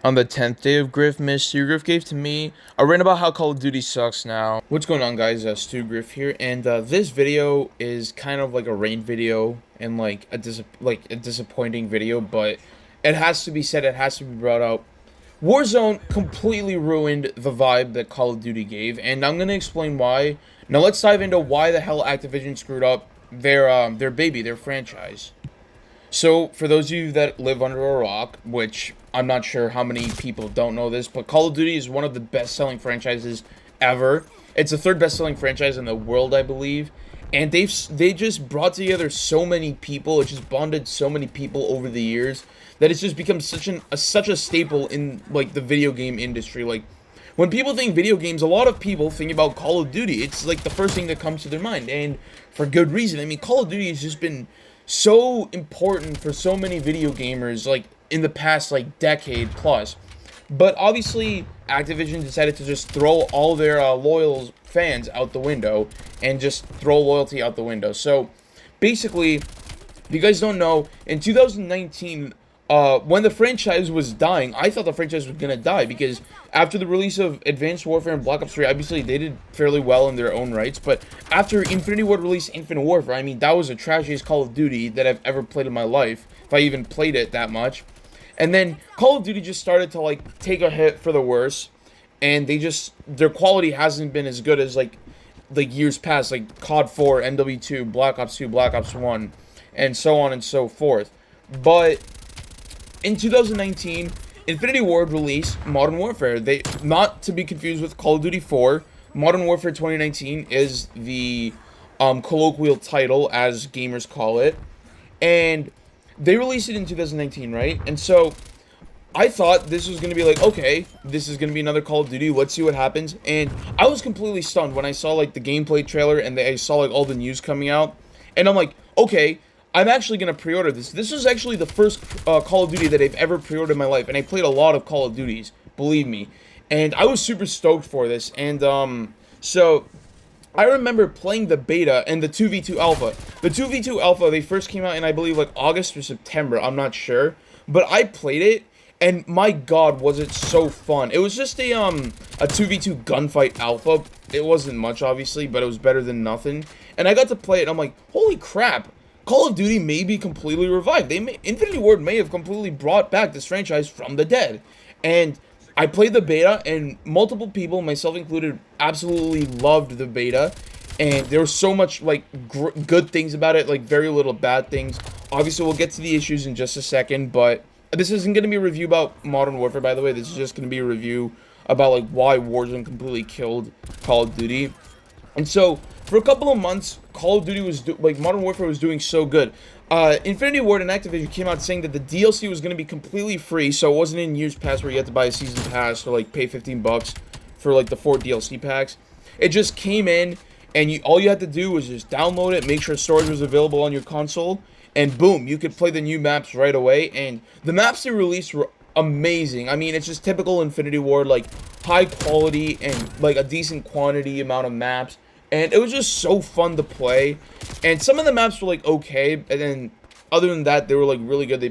On the 10th day of GrifMas, Stu gave to me a rant about how Call of Duty sucks now. What's going on, guys? Stu here, and this video is kind of like a rant video and like a disappointing video, but it has to be said, it has to be brought up. Warzone completely ruined the vibe that Call of Duty gave, and I'm gonna explain why. Now let's dive into why the hell Activision screwed up their baby, their franchise. So, for those of you that live under a rock, which I'm not sure how many people don't know this, but Call of Duty is one of the best-selling franchises ever. It's the third best-selling franchise in the world, I believe. And they just brought together so many people. It just bonded so many people over the years that it's just become such a staple in like the video game industry. Like, when people think video games, a lot of people think about Call of Duty. It's like the first thing that comes to their mind, and for good reason. I mean, Call of Duty has just been so important for so many video gamers, like in the past like decade plus. But obviously Activision decided to just throw all their loyal fans out the window and just throw loyalty out the window. So basically, if you guys don't know, in 2019, when the franchise was dying, I thought the franchise was gonna die, because after the release of Advanced Warfare and Black Ops 3, obviously they did fairly well in their own rights, but after Infinity Ward released Infinite Warfare, I mean, that was the trashiest Call of Duty that I've ever played in my life, if I even played it that much. And then Call of Duty just started to like take a hit for the worse, and their quality hasn't been as good as like years past, like COD 4, NW2, Black Ops 2, Black Ops 1, and so on and so forth. But in 2019, Infinity Ward released Modern Warfare. Not to be confused with Call of Duty 4. Modern Warfare 2019 is the colloquial title, as gamers call it. And they released it in 2019, right? And so I thought this was going to be like, okay, this is going to be another Call of Duty. Let's see what happens. And I was completely stunned when I saw like the gameplay trailer and I saw like all the news coming out. And I'm like, okay, I'm actually going to pre-order this. This was actually the first Call of Duty that I've ever pre-ordered in my life. And I played a lot of Call of Duties, believe me. And I was super stoked for this. And so I remember playing the beta and the 2v2 alpha. The 2v2 alpha, they first came out in, I believe, like August or September. I'm not sure. But I played it, and my god, was it so fun. It was just a 2v2 gunfight alpha. It wasn't much, obviously, but it was better than nothing. And I got to play it, and I'm like, holy crap. Call of Duty may be completely revived. Infinity Ward may have completely brought back this franchise from the dead. And I played the beta, and multiple people, myself included, absolutely loved the beta. And there was so much like good things about it, like very little bad things. Obviously, we'll get to the issues in just a second, but this isn't going to be a review about Modern Warfare, by the way. This is just going to be a review about like why Warzone completely killed Call of Duty. And so, for a couple of months, Call of Duty was Modern Warfare was doing so good. Infinity Ward and Activision came out saying that the DLC was going to be completely free, so it wasn't in years past where you had to buy a season pass or like pay $15 for like the 4 DLC packs. It just came in, and all you had to do was just download it, make sure storage was available on your console, and boom, you could play the new maps right away. And the maps they released were amazing. I mean, it's just typical Infinity Ward, like high quality and like a decent quantity amount of maps. And it was just so fun to play. And some of the maps were like okay, and then other than that, they were like really good. They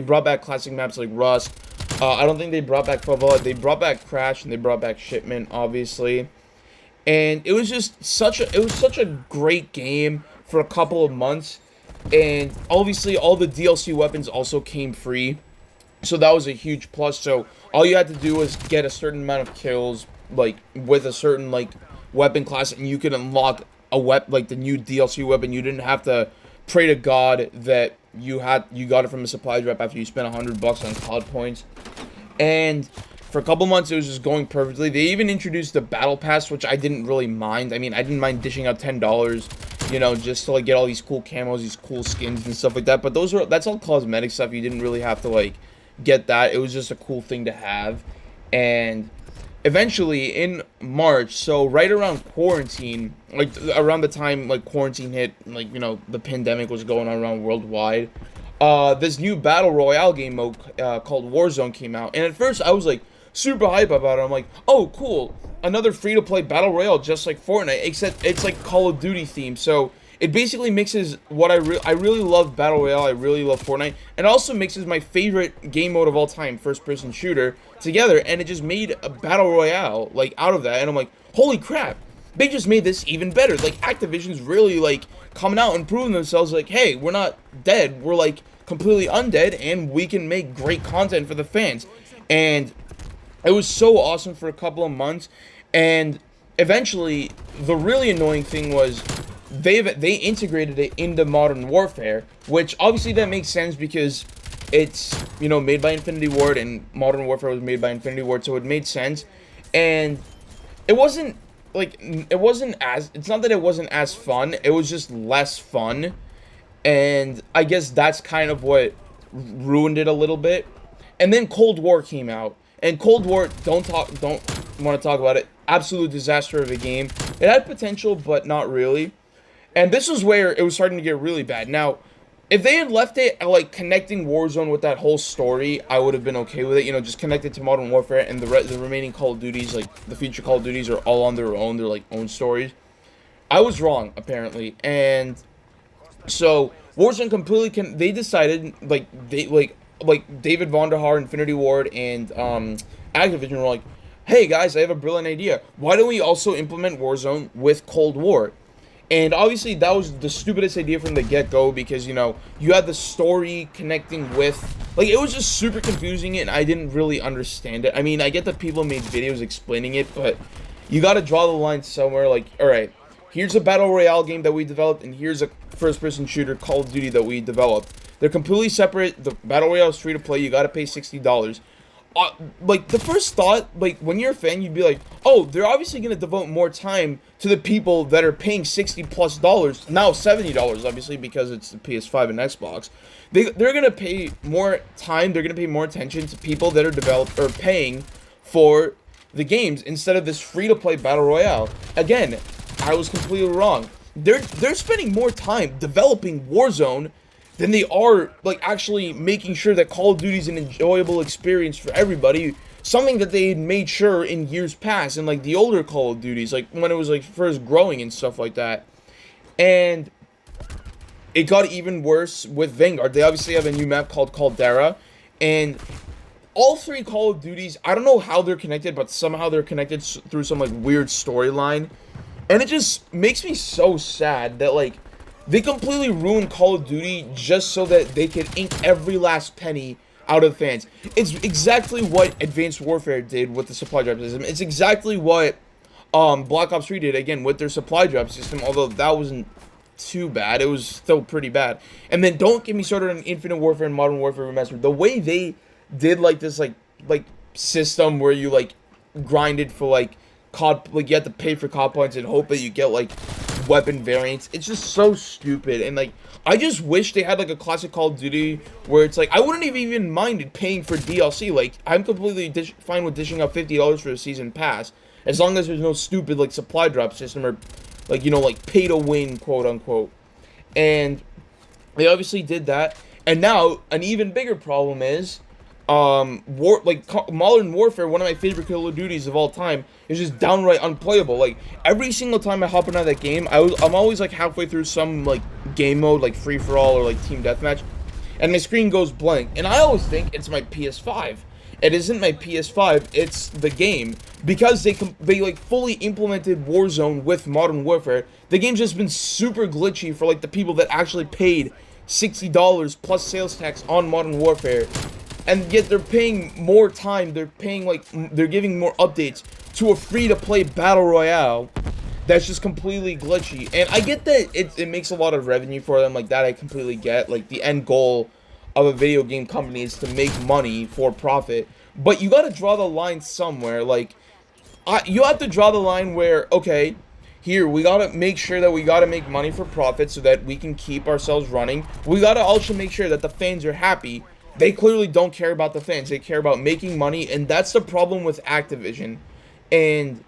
brought back classic maps like Rust. I don't think they brought back Favela. They brought back Crash, and they brought back Shipment, obviously. And it was just such a great game for a couple of months. And obviously all the DLC weapons also came free, so that was a huge plus. So all you had to do was get a certain amount of kills, like with a certain like weapon class, and you could unlock a like the new DLC weapon. You didn't have to pray to God that you got it from a supply drop after you spent $100 on COD points. And for a couple months, it was just going perfectly. They even introduced the battle pass, which I didn't really mind. I mean, I didn't mind dishing out $10, you know, just to like get all these cool camos, these cool skins and stuff like that. But that's all cosmetic stuff. You didn't really have to like get that. It was just a cool thing to have. And eventually in March, so right around quarantine, like around the time like quarantine hit, like, you know, the pandemic was going on around worldwide, this new battle royale game mode called Warzone came out. And at first I was like super hype about it. I'm like, oh cool, another free to play battle royale just like Fortnite, except it's like Call of Duty themed. So it basically mixes what I really love Battle Royale, I really love Fortnite, and also mixes my favorite game mode of all time, first-person shooter, together, and it just made a Battle Royale, like, out of that, and I'm like, holy crap, they just made this even better. Like, Activision's really, like, coming out and proving themselves, like, hey, we're not dead, we're, like, completely undead, and we can make great content for the fans. And it was so awesome for a couple of months, and eventually, the really annoying thing was they integrated it into Modern Warfare, which obviously that makes sense because it's, you know, made by Infinity Ward, and Modern Warfare was made by Infinity Ward, so it made sense. And it wasn't like it's not that it wasn't as fun, it was just less fun, and I guess that's kind of what ruined it a little bit. And then Cold War came out, and Cold War, don't want to talk about it. Absolute disaster of a game. It had potential, but not really. And this was where it was starting to get really bad. Now, if they had left it like connecting Warzone with that whole story, I would have been okay with it. You know, just connect it to Modern Warfare, and the remaining Call of Duties, like the future Call of Duties, are all on their own. They're like own stories. I was wrong, apparently, and so Warzone completely they decided like David Vonderhaar, Infinity Ward, and Activision were like, hey guys, I have a brilliant idea. Why don't we also implement Warzone with Cold War? And obviously that was the stupidest idea from the get-go, because, you know, you had the story connecting with, like, it was just super confusing, and I didn't really understand it. I mean, I get that people made videos explaining it, but you gotta draw the line somewhere. Like, alright, here's a Battle Royale game that we developed, and here's a first-person shooter, Call of Duty, that we developed. They're completely separate. The Battle Royale is free to play. You gotta pay $60. Like, the first thought, like, when you're a fan, you'd be like, oh, they're obviously gonna devote more time to the people that are paying $60+, now $70, obviously, because it's the PS5 and Xbox. They're gonna pay more time, they're gonna pay more attention to people that are paying for the games, instead of this free-to-play Battle Royale. Again, I was completely wrong. They're spending more time developing Warzone than they are, like, actually making sure that Call of Duty is an enjoyable experience for everybody. Something that they had made sure in years past, in, like, the older Call of Duties, like, when it was, like, first growing and stuff like that. And it got even worse with Vanguard. They obviously have a new map called Caldera, and all three Call of Duties, I don't know how they're connected, but somehow they're connected through some, like, weird storyline. And it just makes me so sad that, like, they completely ruined Call of Duty just so that they could ink every last penny out of fans. It's exactly what Advanced Warfare did with the supply drop system. It's exactly what Black Ops 3 did, again, with their supply drop system, although that wasn't too bad. It was still pretty bad. And then don't get me started on Infinite Warfare and Modern Warfare Remastered. The way they did, like, this, like system where you, like, grinded for, like, COD, like, you had to pay for COD points and hope that you get, like, weapon variants. It's just so stupid. And, like, I just wish they had, like, a classic Call of Duty where it's like, I wouldn't have even minded paying for DLC. Like, I'm completely fine with dishing out $50 for a season pass, as long as there's no stupid, like, supply drop system, or, like, you know, like, pay to win, quote unquote. And they obviously did that. And now an even bigger problem is Modern Warfare, one of my favorite Call of Duties of all time, is just downright unplayable. Like, every single time I hop into that game, I'm always, like, halfway through some, like, game mode, like free-for-all or, like, team deathmatch, and my screen goes blank, and I always think it's my PS5. It isn't my PS5, it's the game, because they like, fully implemented Warzone with Modern Warfare. The game's just been super glitchy for, like, the people that actually paid $60 plus sales tax on Modern Warfare. And yet they're paying more time, they're giving more updates to a free-to-play Battle Royale that's just completely glitchy. And I get that it makes a lot of revenue for them, like, that I completely get. Like, the end goal of a video game company is to make money for profit. But you gotta draw the line somewhere. Like, you have to draw the line where, okay, here, we gotta make sure that we gotta make money for profit so that we can keep ourselves running. We gotta also make sure that the fans are happy. They clearly don't care about the fans. They care about making money, and that's the problem with Activision. And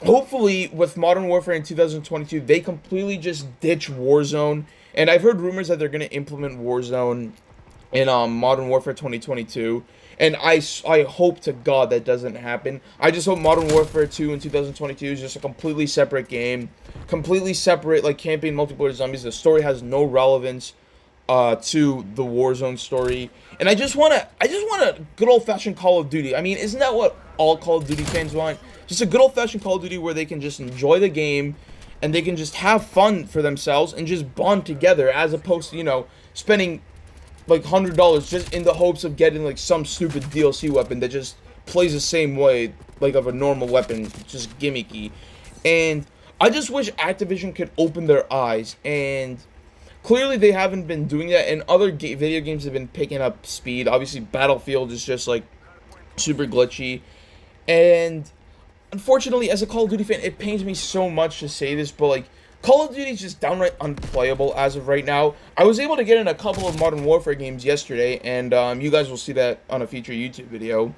hopefully, with Modern Warfare in 2022, they completely just ditch Warzone. And I've heard rumors that they're going to implement Warzone in Modern Warfare 2022. And I hope to God that doesn't happen. I just hope Modern Warfare 2 in 2022 is just a completely separate game. Completely separate, like, campaign multiplayer zombies. The story has no relevance to the Warzone story. And I just want a good old-fashioned Call of Duty. I mean, isn't that what all Call of Duty fans want? Just a good old-fashioned Call of Duty where they can just enjoy the game and they can just have fun for themselves and just bond together, as opposed to, you know, spending like $100 just in the hopes of getting like some stupid DLC weapon that just plays the same way like of a normal weapon, just gimmicky. And I just wish Activision could open their eyes, and clearly they haven't been doing that, and other video games have been picking up speed. Obviously Battlefield is just like super glitchy, and unfortunately, as a Call of Duty fan, it pains me so much to say this, but like, Call of Duty is just downright unplayable as of right now. I was able to get in a couple of Modern Warfare games yesterday, and you guys will see that on a future YouTube video.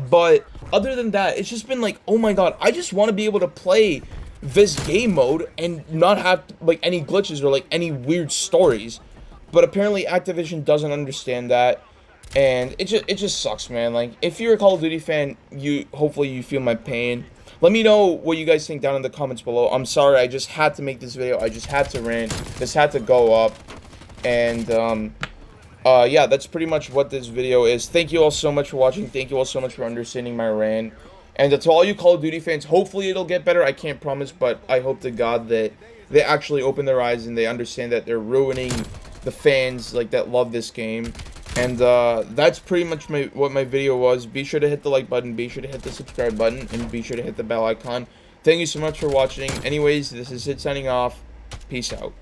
But other than that, it's just been like, oh my god, I just want to be able to play this game mode and not have like any glitches or like any weird stories. But apparently Activision doesn't understand that, and it just sucks, man. Like, if you're a Call of Duty fan, hopefully you feel my pain. Let me know what you guys think down in the comments below. I'm sorry, I just had to make this video. I just had to rant. This had to go up. And, yeah, that's pretty much what this video is. Thank you all so much for watching. Thank you all so much for understanding my rant. And to all you Call of Duty fans, hopefully it'll get better. I can't promise, but I hope to God that they actually open their eyes and they understand that they're ruining the fans, like, that love this game. And that's pretty much what my video was. Be sure to hit the like button, be sure to hit the subscribe button, and be sure to hit the bell icon. Thank you so much for watching. Anyways, this is Sid signing off. Peace out.